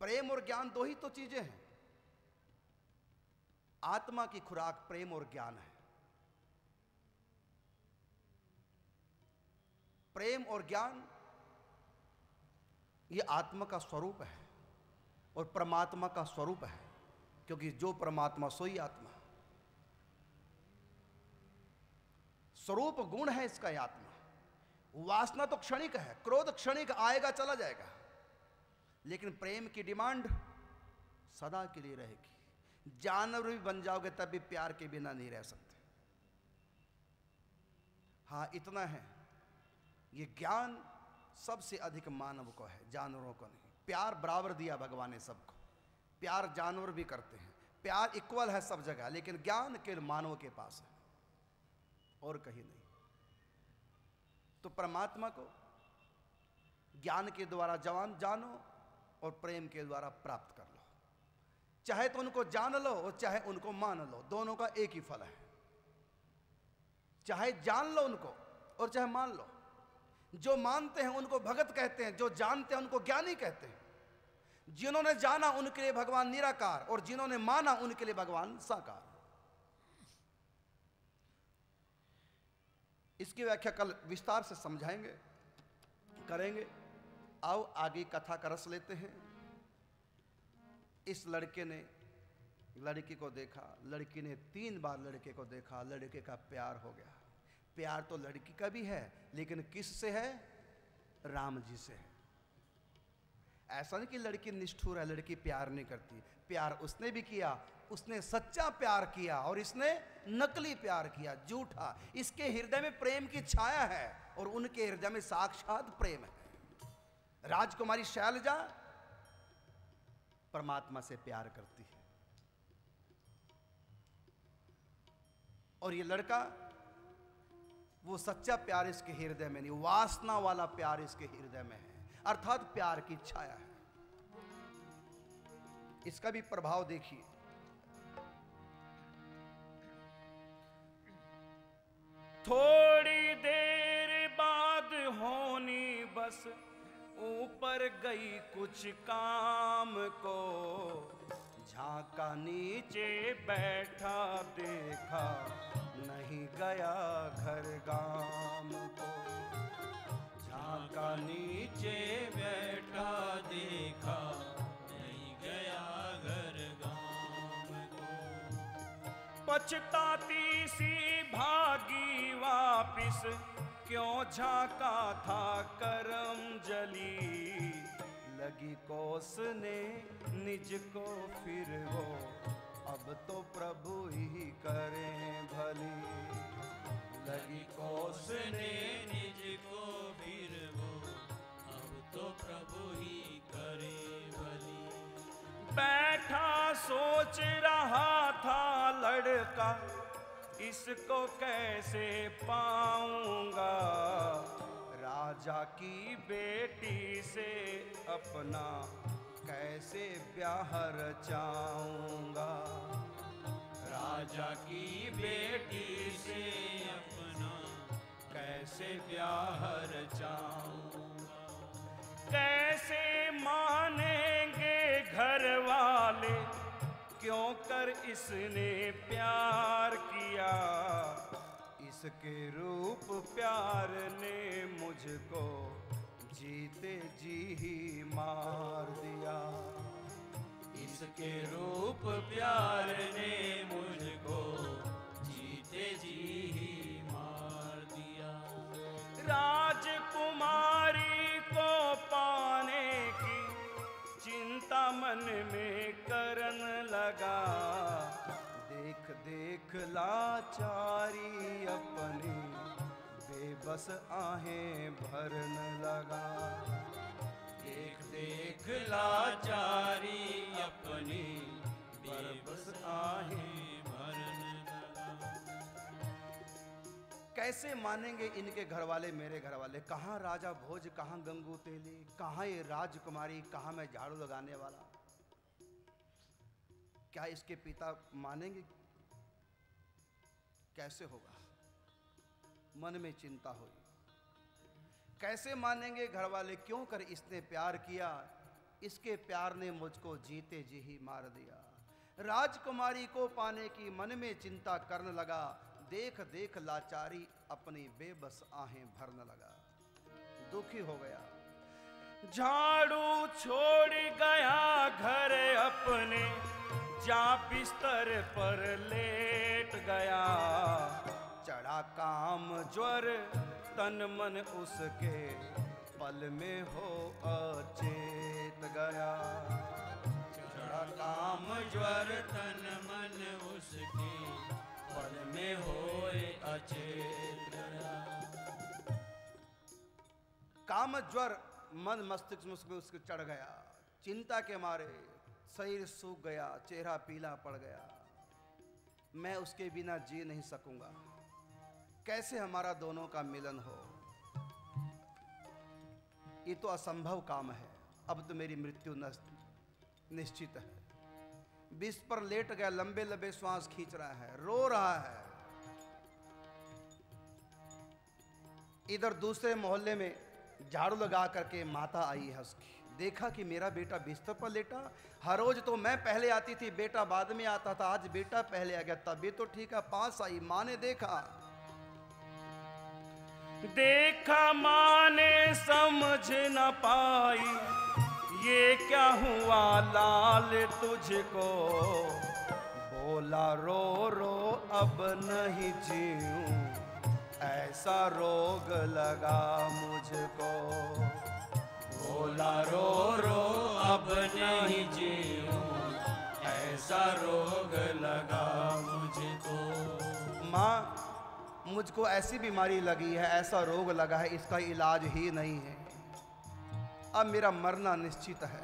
प्रेम और ज्ञान दो ही तो चीजें हैं। आत्मा की खुराक प्रेम और ज्ञान है। प्रेम और ज्ञान ये आत्मा का स्वरूप है और परमात्मा का स्वरूप है, क्योंकि जो परमात्मा सोई आत्मा। स्वरूप गुण है इसका ये आत्मा। वासना तो क्षणिक है, क्रोध क्षणिक, आएगा चला जाएगा, लेकिन प्रेम की डिमांड सदा के लिए रहेगी। जानवर भी बन जाओगे तब भी प्यार के बिना नहीं रह सकते। हाँ, इतना है, ये ज्ञान सबसे अधिक मानव को है, जानवरों को नहीं। प्यार बराबर दिया भगवान ने सबको। प्यार जानवर भी करते हैं, प्यार इक्वल है सब जगह, लेकिन ज्ञान केवल मानव के पास है और कहीं नहीं। तो परमात्मा को ज्ञान के द्वारा जानो और प्रेम के द्वारा प्राप्त कर लो। चाहे तो उनको जान लो और चाहे उनको मान लो, दोनों का एक ही फल है। चाहे जान लो उनको और चाहे मान लो। जो मानते हैं उनको भगत कहते हैं, जो जानते हैं उनको ज्ञानी कहते हैं। जिन्होंने जाना उनके लिए भगवान निराकार और जिन्होंने माना उनके लिए भगवान साकार। इसकी व्याख्या कल विस्तार से समझाएंगे, करेंगे। आओ आगे कथा का रस लेते हैं। इस लड़के ने लड़की को देखा, लड़की ने 3 बार लड़के को देखा, लड़के का प्यार हो गया। प्यार तो लड़की का भी है, लेकिन किस से है? राम जी से है। ऐसा नहीं कि लड़की निष्ठुर है, लड़की प्यार नहीं करती। प्यार उसने भी किया, उसने सच्चा प्यार किया और इसने नकली प्यार किया, झूठा। इसके हृदय में प्रेम की छाया है और उनके हृदय में साक्षात प्रेम है। राजकुमारी शैलजा परमात्मा से प्यार करती है और ये लड़का, वो सच्चा प्यार इसके हृदय में नहीं, वासना वाला प्यार इसके हृदय में है, अर्थात प्यार की छाया है। इसका भी प्रभाव देखिए। थोड़ी देर बाद होनी बस ऊपर गई कुछ काम को, झांका नीचे बैठा देखा नहीं गया घर गाम को। झांका नीचे बैठा देखा नहीं गया घर गाम को। पछताती सी भागी वापिस, क्यों झांका था करम जली। लगी कोसने निज को फिर वो, अब तो प्रभु ही करें भली। लगी कोसने निज को फिर वो, अब तो प्रभु ही करें भली। बैठा सोच रहा था लड़का, इसको कैसे पाऊंगा। राजा की बेटी से अपना कैसे ब्याह रचाऊंगा। राजा की बेटी से अपना कैसे ब्याह रचाऊंगा। कैसे मानेंगे घर वाले, क्यों कर इसने प्यार किया। इसके रूप प्यार ने मुझको जीते जी ही मार दिया। इसके रूप प्यार ने मुझको जीते जी ही मार दिया। राजकुमारी को पाने की चिंता मन में करन लगा। देख देख लाचारी अपनी बेबस आहें भरन लगा। देख देख लाचारी अपनी बेबस आहें भरन लगा। कैसे मानेंगे इनके घर वाले, मेरे घर वाले। कहाँ राजा भोज, कहाँ गंगू तेली, कहाँ ये राजकुमारी, कहाँ मैं झाड़ू लगाने वाला। क्या इसके पिता मानेंगे? कैसे होगा? मन में चिंता हुई। कैसे मानेंगे घर वाले, क्यों कर इसने प्यार किया। इसके प्यार ने मुझको जीते जी ही मार दिया। राजकुमारी को पाने की मन में चिंता करने लगा, देख देख लाचारी अपनी बेबस आहें भरने लगा। दुखी हो गया, झाड़ू छोड़ गया घर अपने, जा बिस्तर पर लेट गया। चढ़ा काम ज्वर तन मन उसके, पल में हो अचेत गया। चढ़ा काम ज्वर तन मन उसके, पल में होए अचेत गया। काम ज्वर मन मस्तिष्क में उसके चढ़ गया। चिंता के मारे शरीर सूख गया, चेहरा पीला पड़ गया। मैं उसके बिना जी नहीं सकूंगा, कैसे हमारा दोनों का मिलन हो। ये तो असंभव काम है, अब तो मेरी मृत्यु निश्चित है। बिस्तर पर लेट गया, लंबे लंबे श्वास खींच रहा है, रो रहा है। इधर दूसरे मोहल्ले में झाड़ू लगा करके माता आई है उसकी। देखा कि मेरा बेटा बिस्तर पर लेटा। हर रोज तो मैं पहले आती थी, बेटा बाद में आता था, आज बेटा पहले आ गया। तबीयत तो ठीक है। पास आई, माँ ने देखा माँ ने समझ न पाई, ये क्या हुआ लाल तुझको। बोला रो रो अब नहीं जीऊं, ऐसा रोग लगा मुझको। बोला रो रो अब नहीं जीऊं, ऐसा रोग लगा मुझको। माँ, मुझको ऐसी बीमारी लगी है, ऐसा रोग लगा है, इसका इलाज ही नहीं है, अब मेरा मरना निश्चित है।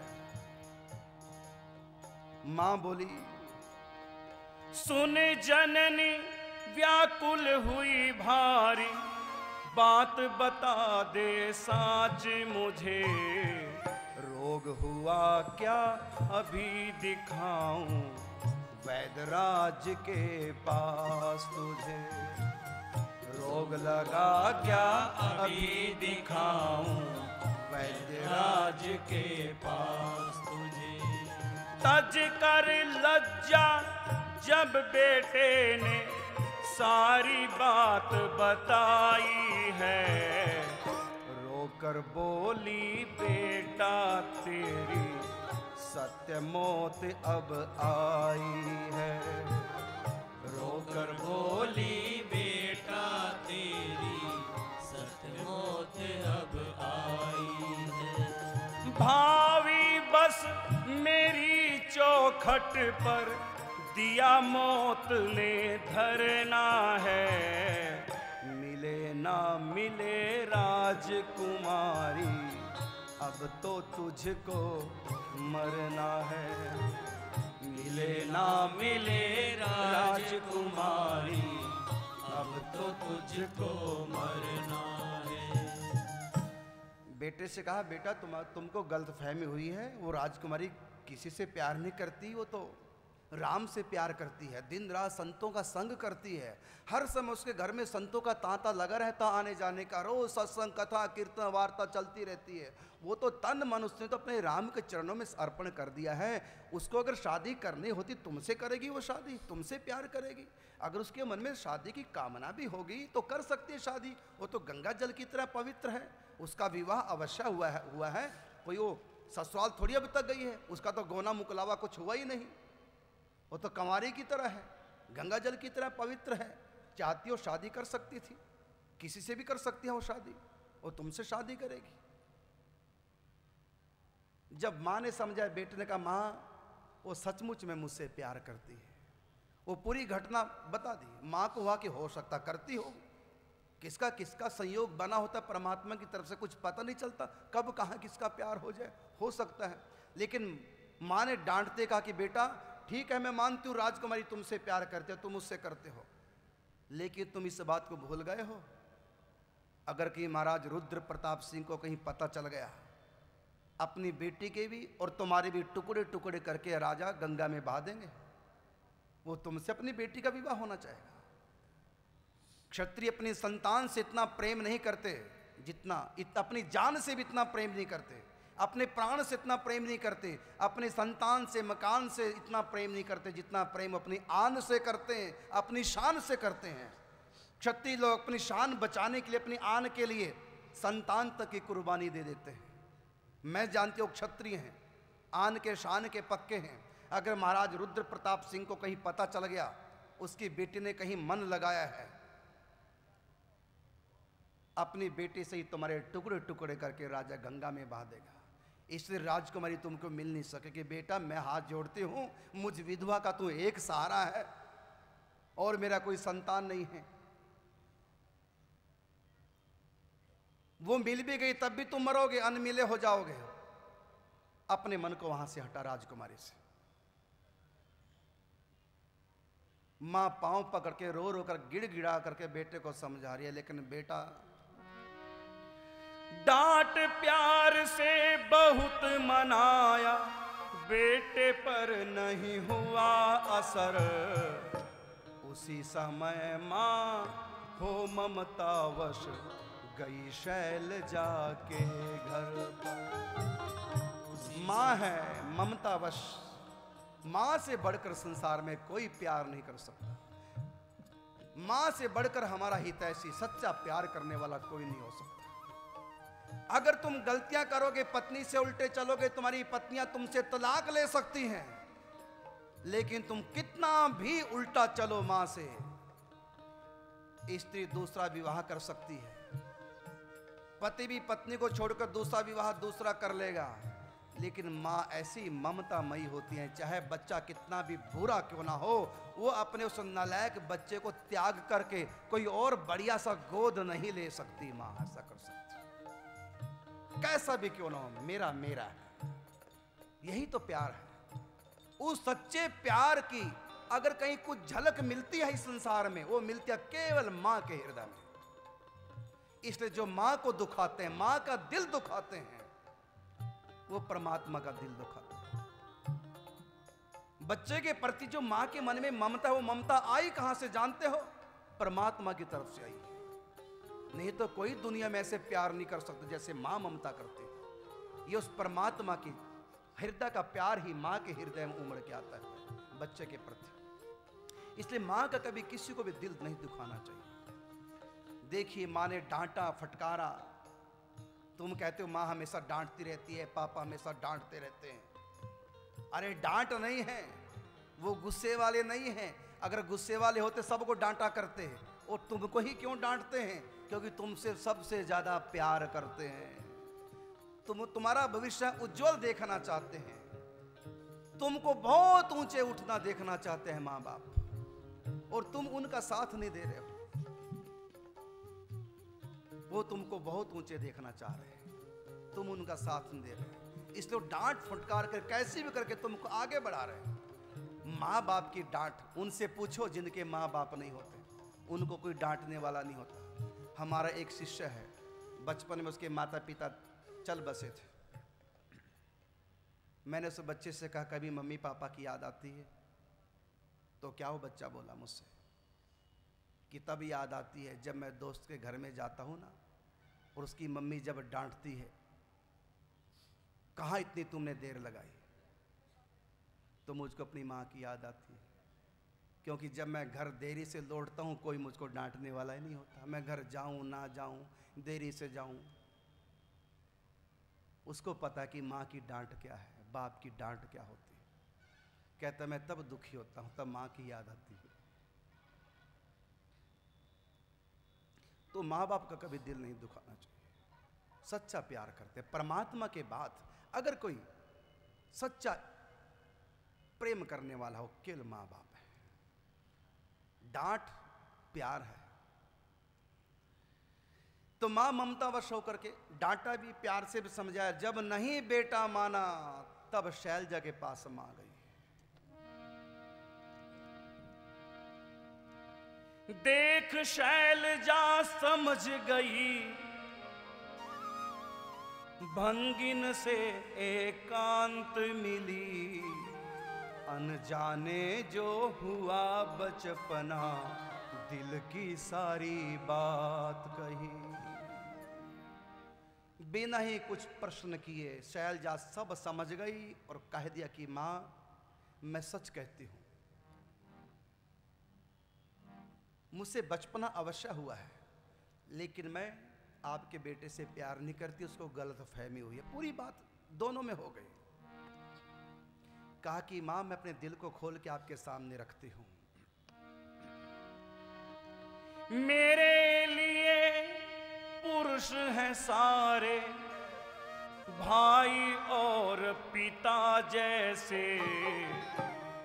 माँ बोली, सुन जननी व्याकुल हुई भारी, बात बता दे साच मुझे। रोग हुआ क्या अभी दिखाऊं, वैद्यराज के पास तुझे। रोग लगा क्या अभी दिखाऊं, वैद्यराज के पास तुझे। तज कर लज्जा जब बेटे ने सारी बात बताई है। रोकर बोली बेटा तेरी, सत्य मौत अब आई है। रोकर बोली बेटा तेरी, सत्य मौत अब आई है। भावी बस मेरी चौखट पर, दिया मौत ने धरना है। मिले ना मिले राजकुमारी, अब तो तुझको मरना है। मिले ना मिले राजकुमारी, अब तो तुझको मरना है। बेटे से कहा, बेटा तुमको गलतफहमी हुई है, वो राजकुमारी किसी से प्यार नहीं करती, वो तो राम से प्यार करती है। दिन रात संतों का संग करती है, हर समय उसके घर में संतों का तांता लगा रहता आने जाने का। रोज सत्संग कथा कीर्तन वार्ता चलती रहती है। वो तो तन मन उसने तो अपने राम के चरणों में अर्पण कर दिया है। उसको अगर शादी करनी होती तुमसे करेगी, वो शादी तुमसे प्यार करेगी। अगर उसके मन में शादी की कामना भी होगी तो कर सकती है शादी। वो तो गंगा जल की तरह पवित्र है, उसका विवाह अवश्य हुआ है। कोई वो ससुराल थोड़ी अब तक गई है, उसका तो गोना मुकलावा कुछ हुआ ही नहीं। वो तो कंवारी की तरह है, गंगा जल की तरह पवित्र है। चाहती हो शादी कर सकती थी, किसी से भी कर सकती है वो शादी, वो तुमसे शादी करेगी। जब माँ ने समझा, बेटे ने कहा, माँ वो सचमुच में मुझसे प्यार करती है। वो पूरी घटना बता दी। माँ को हुआ कि हो सकता करती हो, किसका किसका संयोग बना होता परमात्मा की तरफ से कुछ पता नहीं चलता, कब कहाँ किसका प्यार हो जाए, हो सकता है। लेकिन माँ ने डांटते कहा कि बेटा ठीक है, मैं मानती हूँ राजकुमारी तुमसे प्यार करते हो, तुम उससे करते हो, लेकिन तुम इस बात को भूल गए हो, अगर कि महाराज रुद्र प्रताप सिंह को कहीं पता चल गया, अपनी बेटी के भी और तुम्हारे भी टुकड़े टुकड़े करके राजा गंगा में बहा देंगे। वो तुमसे अपनी बेटी का विवाह होना चाहेगा। क्षत्रिय अपनी संतान से इतना प्रेम नहीं करते जितना अपनी जान से भी इतना प्रेम नहीं करते। अपने प्राण से इतना प्रेम नहीं करते, अपने संतान से, मकान से इतना प्रेम नहीं करते जितना प्रेम अपनी आन से करते हैं, अपनी शान से करते हैं। क्षत्रिय लोग अपनी शान बचाने के लिए, अपनी आन के लिए संतान तक की कुर्बानी दे देते हैं। मैं जानती हूँ क्षत्रिय हैं, आन के शान के पक्के हैं। अगर महाराज रुद्र प्रताप सिंह को कहीं पता चल गया उसकी बेटी ने कहीं मन लगाया है, अपनी बेटी से ही तुम्हारे टुकड़े टुकड़े करके राजा गंगा में बहा देगा। इसलिए राजकुमारी तुमको मिल नहीं सकेगी। बेटा मैं हाथ जोड़ती हूं, मुझ विधवा का तू एक सहारा है और मेरा कोई संतान नहीं है। वो मिल भी गई तब भी तुम मरोगे, अनमिले हो जाओगे। अपने मन को वहां से हटा राजकुमारी से। मां पांव पकड़ के रो रो कर गिड़गिड़ा करके बेटे को समझा रही है, लेकिन बेटा डांट प्यार से बहुत मनाया, बेटे पर नहीं हुआ असर। उसी समय मां हो ममतावश गई शैलजा के घर पर। मां है ममतावश, मां से बढ़कर संसार में कोई प्यार नहीं कर सकता। मां से बढ़कर हमारा हितैषी सच्चा प्यार करने वाला कोई नहीं हो सकता। अगर तुम गलतियां करोगे, पत्नी से उल्टे चलोगे, तुम्हारी पत्नियां तुमसे तलाक ले सकती हैं, लेकिन तुम कितना भी उल्टा चलो मां से, स्त्री दूसरा विवाह कर सकती है। पति भी पत्नी को छोड़कर दूसरा विवाह दूसरा कर लेगा, लेकिन मां ऐसी ममतामयी होती है, चाहे बच्चा कितना भी बुरा क्यों ना हो, वो अपने उस नालायक बच्चे को त्याग करके कोई और बढ़िया सा गोद नहीं ले सकती। मां ऐसा कर सकती, कैसा भी क्यों ना हो, मेरा मेरा है। यही तो प्यार है। उस सच्चे प्यार की अगर कहीं कुछ झलक मिलती है इस संसार में, वो मिलती है केवल मां के हृदय में। इसलिए जो मां को दुखाते हैं, मां का दिल दुखाते हैं, वो परमात्मा का दिल दुखाते हैं। बच्चे के प्रति जो मां के मन में ममता है, वो ममता आई कहां से जानते हो? परमात्मा की तरफ से आई। नहीं तो कोई दुनिया में ऐसे प्यार नहीं कर सकता जैसे मां ममता करती है। ये उस परमात्मा की हृदय का प्यार ही मां के हृदय में उमड़ के आता है बच्चे के प्रति। इसलिए मां का कभी किसी को भी दिल नहीं दुखाना चाहिए। देखिए, मां ने डांटा, फटकारा। तुम कहते हो मां हमेशा डांटती रहती है, पापा हमेशा डांटते रहते हैं। अरे डांट नहीं है, वो गुस्से वाले नहीं हैं। अगर गुस्से वाले होते सबको डांटा करते हैं, और तुमको ही क्यों डांटते हैं? क्योंकि तुमसे सबसे ज्यादा प्यार करते हैं। तुम्हारा भविष्य उज्जवल देखना चाहते हैं, तुमको बहुत ऊंचे उठना देखना चाहते हैं मां बाप, और तुम उनका साथ नहीं दे रहे हो। वो तुमको बहुत ऊंचे देखना चाह रहे हैं, तुम उनका साथ नहीं दे रहे। इसलिए डांट फटकार कर कैसे भी करके तुमको आगे बढ़ा रहे हैं। माँ बाप की डांट उनसे पूछो जिनके माँ बाप नहीं होते, उनको कोई डांटने वाला नहीं होता। हमारा एक शिष्य है, बचपन में उसके माता पिता चल बसे थे। मैंने उस बच्चे से कहा कभी मम्मी पापा की याद आती है? तो क्या वो बच्चा बोला मुझसे कि तब याद आती है जब मैं दोस्त के घर में जाता हूं ना, और उसकी मम्मी जब डांटती है, कहाँ इतनी तुमने देर लगाई, तो मुझको अपनी माँ की याद आती है। क्योंकि जब मैं घर देरी से लौटता हूँ, कोई मुझको डांटने वाला ही नहीं होता। मैं घर जाऊँ ना जाऊँ, देरी से जाऊँ, उसको पता कि माँ की डांट क्या है, बाप की डांट क्या होती है। कहता मैं तब दुखी होता हूँ, तब माँ की याद आती है। तो माँ बाप का कभी दिल नहीं दुखाना चाहिए। सच्चा प्यार करते। परमात्मा के बाद अगर कोई सच्चा प्रेम करने वाला हो, केवल माँ बाप है। डांट प्यार है। तो मां ममतावश होकर के डांटा भी, प्यार से भी समझाया। जब नहीं बेटा माना, तब शैलजा के पास मां गई। देख शैलजा समझ गई, भंगिन से एकांत मिली। अनजाने जो हुआ बचपना, दिल की सारी बात कही। बिना ही कुछ प्रश्न किए शैलजा सब समझ गई और कह दिया कि मां, मैं सच कहती हूं, मुझसे बचपना अवश्य हुआ है, लेकिन मैं आपके बेटे से प्यार नहीं करती, उसको गलत फहमी हुई है। पूरी बात दोनों में हो गई। कहा कि मां, मैं अपने दिल को खोल के आपके सामने रखती हूं। मेरे लिए पुरुष हैं सारे, भाई और पिता जैसे,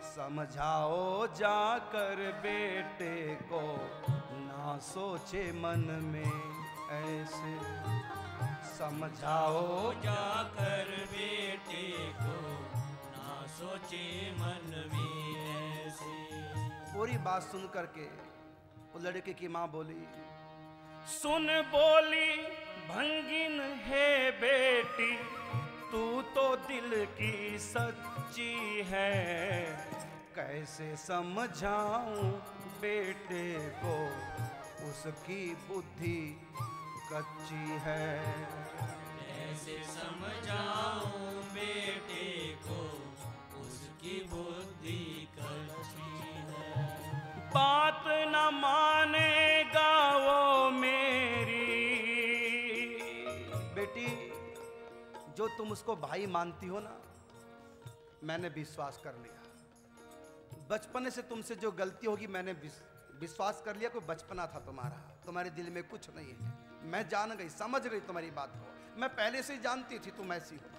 समझाओ जाकर बेटे को, ना सोचे मन में ऐसे। समझाओ जाकर बेटे को, ना सोचे मन में ऐसे। पूरी बात सुन करके वो लड़के की मां बोली, सुन बोली भंगिन है बेटी, तू तो दिल की सच्ची है, कैसे समझाऊं बेटे को, उसकी बुद्धि कच्ची है। कैसे समझाऊं बेटे को, उसकी बुद्धि कच्ची है। बात न मानेगा वो मेरी। बेटी, जो तुम उसको भाई मानती हो ना, मैंने विश्वास कर लिया। बचपन से तुमसे जो गलती होगी मैंने विश्वास कर लिया। कोई बचपना था तुम्हारा, तुम्हारे दिल में कुछ नहीं है। मैं जान गई, समझ गई तुम्हारी बात को। मैं पहले से ही जानती थी तुम ऐसी हो,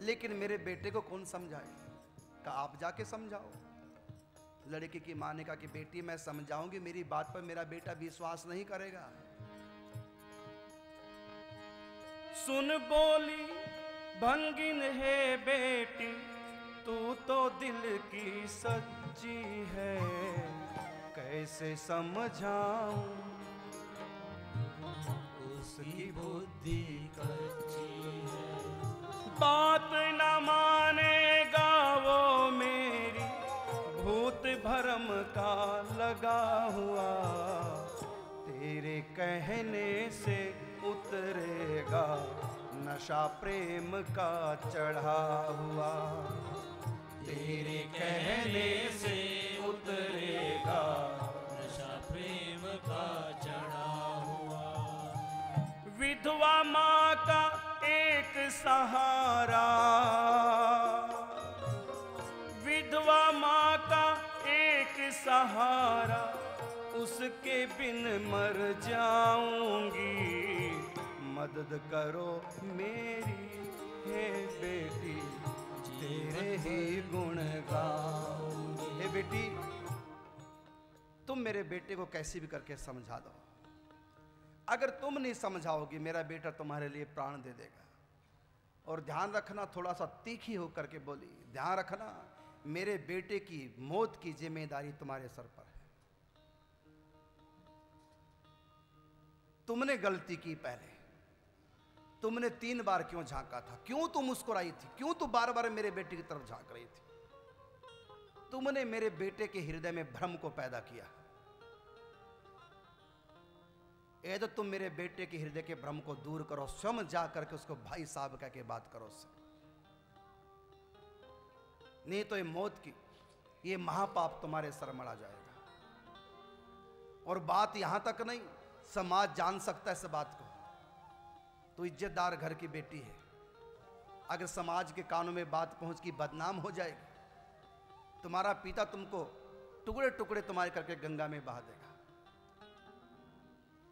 लेकिन मेरे बेटे को कौन समझाए? कहा आप जाके समझाओ। लड़के की मां ने कहा कि बेटी, मैं समझाऊंगी, मेरी बात पर मेरा बेटा विश्वास नहीं करेगा। सुन बोली भंगिन है बेटी, तू तो दिल की सच्ची है, कैसे समझाऊं उसकी बुद्धि कच्ची है। बात न मानेगा वो मेरी, भूत भरम का लगा हुआ, तेरे कहने से उतरेगा नशा प्रेम का चढ़ा हुआ। तेरे कहने से उतरेगा नशा प्रेम का चढ़ा हुआ। विधवा माँ का एक सहारा, विधवा माँ का एक सहारा, उसके बिन मर जाऊंगी। मदद करो मेरी हे बेटी, तेरे ही गुण गाऊंगी। हे बेटी, तुम मेरे बेटे को कैसे भी करके समझा दो। अगर तुम नहीं समझाओगी, मेरा बेटा तुम्हारे लिए प्राण दे देगा। और ध्यान रखना, थोड़ा सा तीखी होकर के बोली, ध्यान रखना, मेरे बेटे की मौत की जिम्मेदारी तुम्हारे सर पर है। तुमने गलती की पहले, तुमने 3 बार क्यों झांका था? क्यों तुम मुस्कुराई थी? क्यों तू बार बार मेरे बेटे की तरफ झांक रही थी? तुमने मेरे बेटे के हृदय में भ्रम को पैदा किया। ये तो तुम मेरे बेटे के हृदय के भ्रम को दूर करो, स्वयं जा करके उसको भाई साहब कह के बात करो उससे। नहीं तो ये मौत की, ये महापाप तुम्हारे सर मड़ा जाएगा। और बात यहां तक नहीं, समाज जान सकता है इस बात को। तो इज्जतदार घर की बेटी है, अगर समाज के कानों में बात पहुंच की, बदनाम हो जाएगी। तुम्हारा पिता तुमको टुकड़े टुकड़े तुम्हारे करके गंगा में बहा देगा।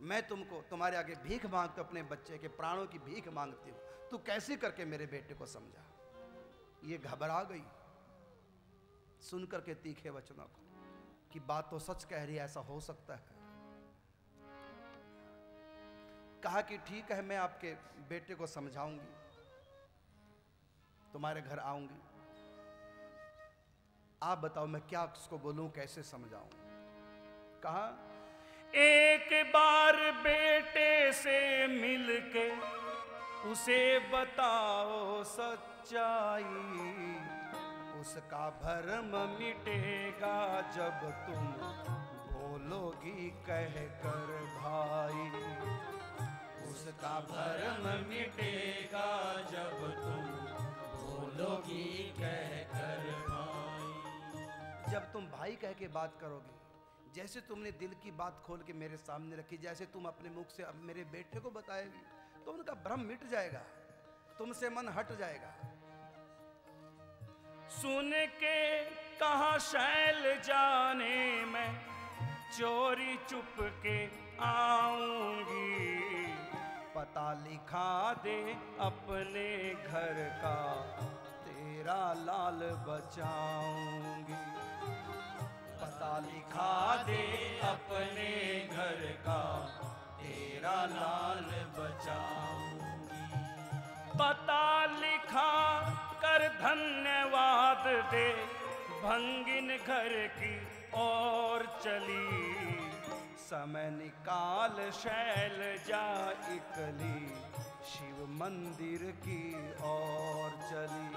मैं तुमको तुम्हारे आगे भीख मांगता, अपने बच्चे के प्राणों की भीख मांगती हूं। तू कैसे करके मेरे बेटे को समझा? ये घबरा गई सुन करके तीखे वचनों को कि बात तो सच कह रही है, ऐसा हो सकता है। कहा कि ठीक है, मैं आपके बेटे को समझाऊंगी, तुम्हारे घर आऊंगी। आप बताओ मैं क्या उसको बोलूं, कैसे समझाऊं? कहा एक बार बेटे से मिलके उसे बताओ सच्चाई, उसका भरम मिटेगा जब तुम बोलोगी कह कर भाई। उसका भरम मिटेगा जब तुम बोलोगी कह कर भाई। जब तुम भाई कह के बात करोगे, जैसे तुमने दिल की बात खोल के मेरे सामने रखी, जैसे तुम अपने मुख से अब मेरे बेटे को बताएगी, तो उनका भ्रम मिट जाएगा, तुमसे मन हट जाएगा। सुन के कहा शैल जाने मैं चोरी चुप के आऊंगी, पता लिखा दे अपने घर का तेरा लाल बचाऊंगी। पता लिखा दे अपने घर का तेरा लाल बचाऊंगी। पता लिखा कर धन्यवाद दे भंगिन घर की और चली, समय निकाल शैल जा इकली, शिव मंदिर की ओर चली।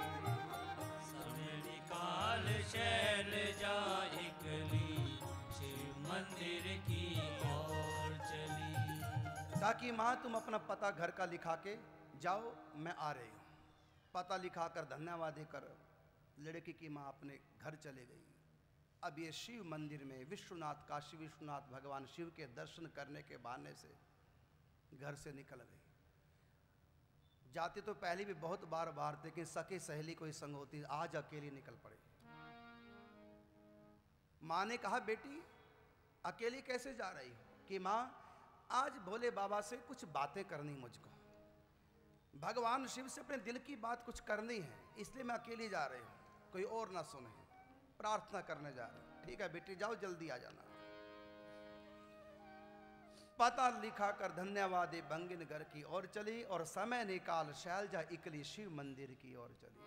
समय निकाल शैल जा इकली, शिव मंदिर की ओर चली। ताकि माँ तुम अपना पता घर का लिखा के जाओ, मैं आ रही हूँ। पता लिखा कर धन्यवाद देकर लड़की की माँ अपने घर चले गई। अब ये शिव मंदिर में विश्वनाथ, काशी विश्वनाथ भगवान शिव के दर्शन करने के बहाने से घर से निकल गई। जाते तो पहले भी बहुत बार थे कि सके सहेली कोई संग होती, आज अकेली निकल पड़े। माँ ने कहा बेटी अकेली कैसे जा रही हो? कि माँ आज भोले बाबा से कुछ बातें करनी, मुझको भगवान शिव से अपने दिल की बात कुछ करनी है, इसलिए मैं अकेली जा रही हूँ, कोई और ना सुने, प्रार्थना करने जा रहे हैं। ठीक है बेटी जाओ, जल्दी आ जाना। पता लिखा कर धन्यवाद भंगिन घर की ओर चली और समय निकाल शैलजा इकली शिव मंदिर की ओर चली।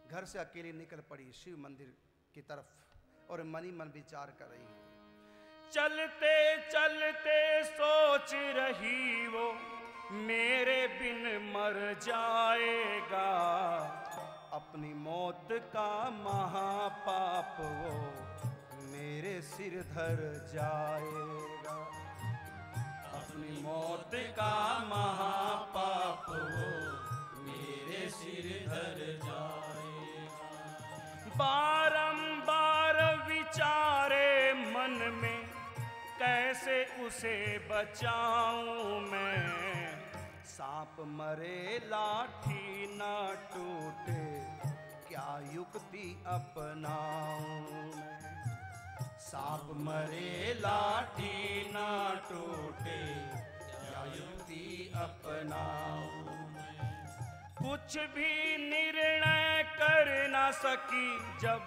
घर से अकेली निकल पड़ी शिव मंदिर की तरफ और मनी मन विचार कर रही है। चलते चलते सोच रही वो मेरे बिन मर जाएगा, अपनी मौत का महापाप वो मेरे सिर धर जाएगा। अपनी मौत का महापाप वो मेरे सिर धर जाएगा। बारंबार विचारे मन में कैसे उसे बचाऊं मैं, सांप मरे लाठी ना टूटे क्या युक्ति अपनाऊं मैं। सांप मरे लाठी ना टूटे क्या युक्ति अपनाऊं मैं। कुछ भी निर्णय कर ना सकी जब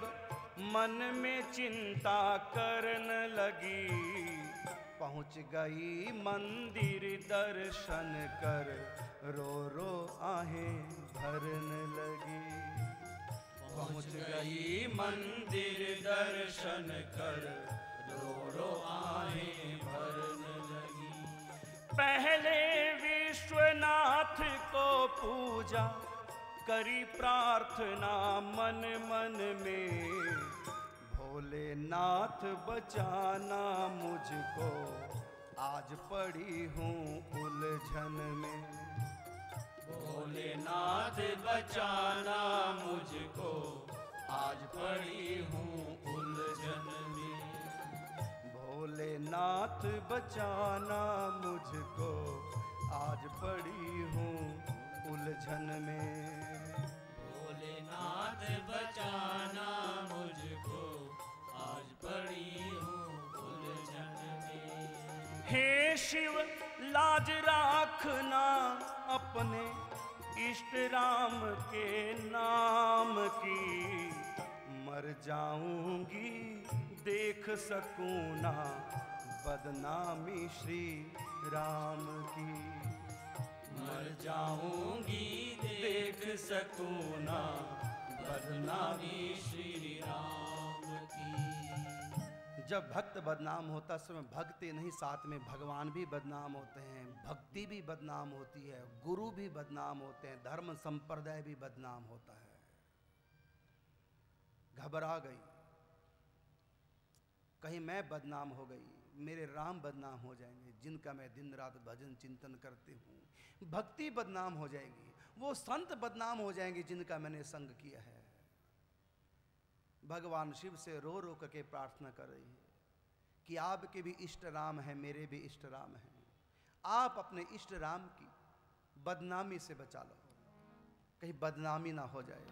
मन में चिंता करन लगी, पहुंच गई मंदिर दर्शन कर रो रो आहें भरन लगी। पहुंच गई मंदिर दर्शन कर रो रो आहें भरन लगी। पहले विश्वनाथ को पूजा करी प्रार्थना मन मन में, भोलेनाथ बचाना मुझको आज पड़ी हूँ उलझन में। भोलेनाथ बचाना मुझको आज पड़ी हूँ उलझन में। भोलेनाथ बचाना मुझको आज पड़ी हूँ उलझन में। भोलेनाथ बचाना मुझको आज पड़ी हूँ उलझन में। हे शिव लाज राखना अपने इष्ट राम के नाम की, मर जाऊंगी देख सकूं ना बदनामी श्री राम की। मर जाऊंगी देख सकूं ना बदनामी श्री राम की। जब भक्त बदनाम होता है समय भक्ति नहीं, साथ में भगवान भी बदनाम होते हैं, भक्ति भी बदनाम होती है, गुरु भी बदनाम होते हैं, धर्म संप्रदाय भी बदनाम होता है। घबरा गई, कहीं मैं बदनाम हो गई। मेरे राम बदनाम हो जाएंगे, जिनका मैं दिन रात भजन चिंतन करती हूँ। भक्ति बदनाम हो जाएगी, वो संत बदनाम हो जाएंगे जिनका मैंने संग किया है। भगवान शिव से रो रो करके प्रार्थना कर रही है कि आपके भी इष्ट राम हैं, मेरे भी इष्ट राम हैं, आप अपने इष्ट राम की बदनामी से बचा लो, कहीं बदनामी ना हो जाए।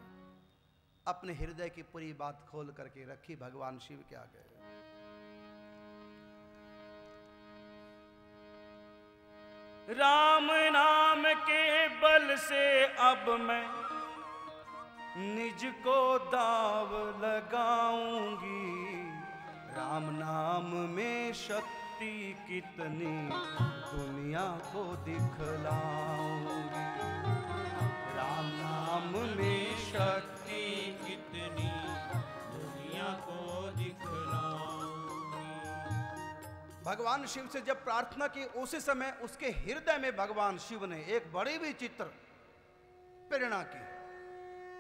अपने हृदय की पूरी बात खोल करके रखी भगवान शिव के आगे। राम नाम के बल से अब मैं निज को दाव लगाऊंगी। राम नाम में शक्ति कितनी दुनिया को दिखलाऊंगी। राम नाम में शक्ति कितनी दुनिया को दिखलाऊंगी। भगवान शिव से जब प्रार्थना की, उसी समय उसके हृदय में भगवान शिव ने एक बड़ी विचित्र प्रेरणा की।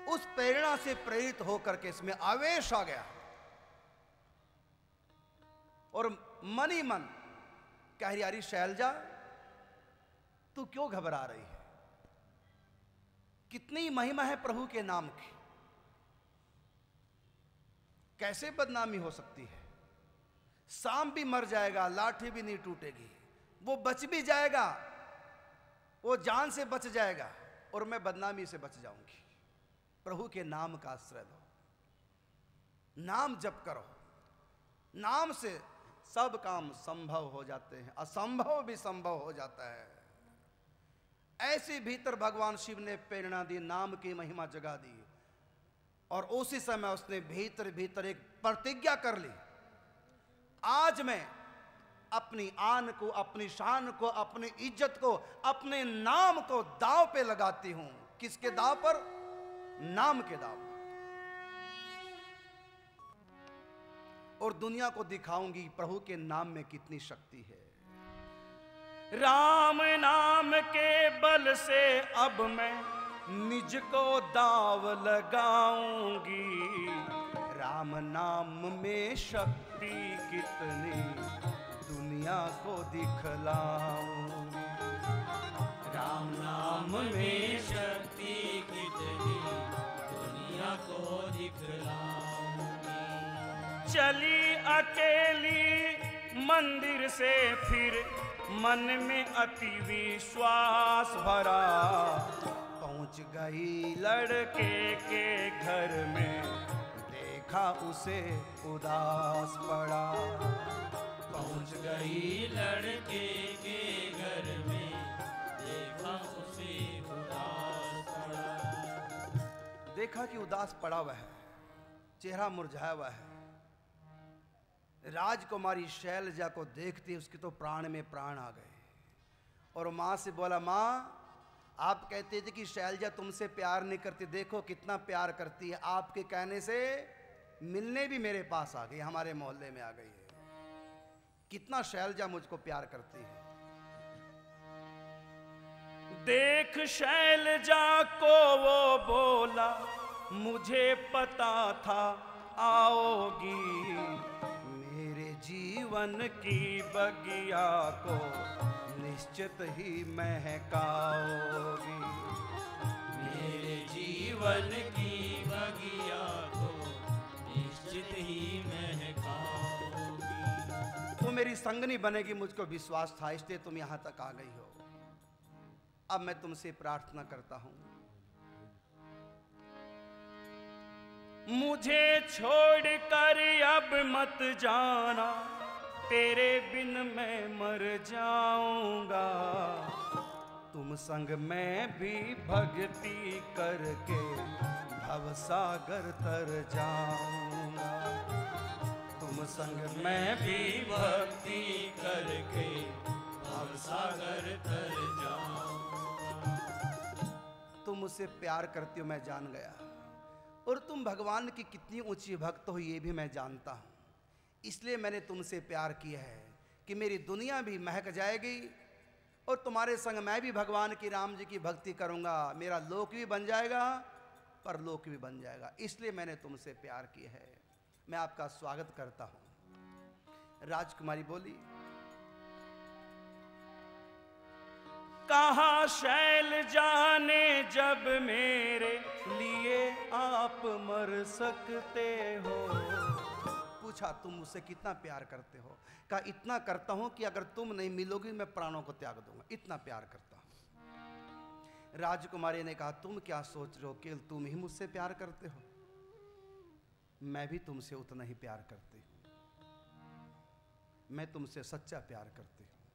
उस प्रेरणा से प्रेरित होकर के इसमें आवेश आ गया और मन ही मन कह रही, अरे शैलजा तू क्यों घबरा रही है? कितनी महिमा है प्रभु के नाम की, कैसे बदनामी हो सकती है? सांप भी मर जाएगा, लाठी भी नहीं टूटेगी, वो बच भी जाएगा, वो जान से बच जाएगा और मैं बदनामी से बच जाऊंगी। प्रभु के नाम का आश्रय लो, नाम जप करो, नाम से सब काम संभव हो जाते हैं, असंभव भी संभव हो जाता है। ऐसे भीतर भगवान शिव ने प्रेरणा दी, नाम की महिमा जगा दी और उसी समय उसने भीतर भीतर एक प्रतिज्ञा कर ली, आज मैं अपनी आन को, अपनी शान को, अपनी इज्जत को, अपने नाम को दांव पे लगाती हूं। किसके दांव पर? नाम के दांव पर। और दुनिया को दिखाऊंगी प्रभु के नाम में कितनी शक्ति है। राम नाम के बल से अब मैं निज को दाव लगाऊंगी। राम नाम में शक्ति कितनी दुनिया को दिखलाऊंगी। राम नाम में शक्ति कितनी दुनिया को दिखलाऊंगी। चली अकेली मंदिर से फिर मन में अति विश्वास भरा। पहुंच गई लड़के के घर में देखा उसे उदास पड़ा। पहुंच गई लड़के के घर में देखा उसे उदास पड़ा। देखा कि उदास पड़ा हुआ है, चेहरा मुरझाया हुआ है। राजकुमारी शैलजा को देखते उसके तो प्राण में प्राण आ गए और माँ से बोला, माँ आप कहते थे कि शैलजा तुमसे प्यार नहीं करती, देखो कितना प्यार करती है। आपके कहने से मिलने भी मेरे पास आ गई, हमारे मोहल्ले में आ गई है। कितना शैलजा मुझको प्यार करती है। देख शैलजा को वो बोला, मुझे पता था आओगी। मेरे जीवन की बगिया को निश्चित ही महकाओगी। मेरे जीवन की बगिया को निश्चित ही महकाओगी। तू मेरी संगनी बनेगी, मुझको विश्वास था, इसलिए तुम यहां तक आ गई हो। अब मैं तुमसे प्रार्थना करता हूं, मुझे छोड़कर अब मत जाना, तेरे बिन मैं मर जाऊंगा। तुम संग मैं भी भक्ति करके भवसागर तर जाऊंगा। तुम संग मैं भी भक्ति करके भवसागर तर जाऊंगा। तुम मुझसे प्यार करती हो मैं जान गया, और तुम भगवान की कितनी ऊंची भक्त हो ये भी मैं जानता हूँ। इसलिए मैंने तुमसे प्यार किया है कि मेरी दुनिया भी महक जाएगी और तुम्हारे संग मैं भी भगवान की, राम जी की भक्ति करूँगा। मेरा लोक भी बन जाएगा, परलोक भी बन जाएगा। इसलिए मैंने तुमसे प्यार किया है। मैं आपका स्वागत करता हूँ। राजकुमारी बोली, कहाँ शैल जाने जब मेरे लिए आप मर सकते हो। पूछा तुम मुझसे कितना प्यार करते हो? कहा इतना करता हूं कि अगर तुम नहीं मिलोगी मैं प्राणों को त्याग दूंगा, इतना प्यार करता हूं। राजकुमारी ने कहा तुम क्या सोच रहे हो, केवल तुम ही मुझसे प्यार करते हो? मैं भी तुमसे उतना ही प्यार करती हूं, मैं तुमसे सच्चा प्यार करती हूं।